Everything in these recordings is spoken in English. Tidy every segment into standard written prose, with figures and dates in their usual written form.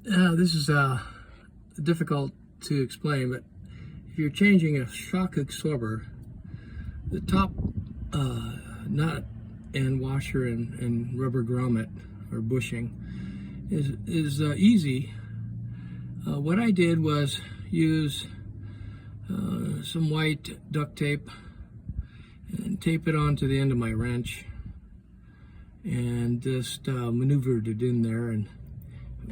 This is difficult to explain, but if you're changing a shock absorber, the top nut and washer and rubber grommet or bushing is easy. What I did was use some white duct tape and tape it onto the end of my wrench, and just maneuvered it in there and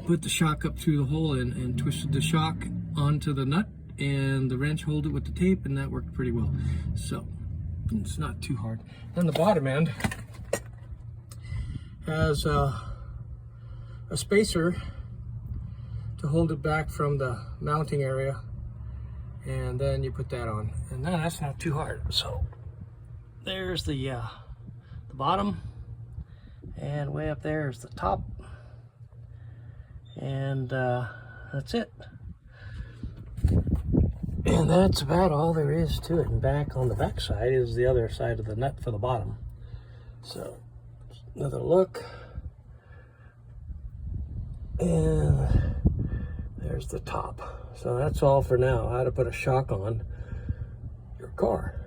put the shock up through the hole and twisted the shock onto the nut, and the wrench hold it with the tape, and that worked pretty well. So it's not too hard. Then the bottom end has a spacer to hold it back from the mounting area, and then you put that on, and then that's not too hard. So there's the bottom, and way up there is the top, and that's it. And that's about all there is to it. And back on the back side is the other side of the nut for the bottom. So another look, and there's the top. So that's all for now, how to put a shock on your car.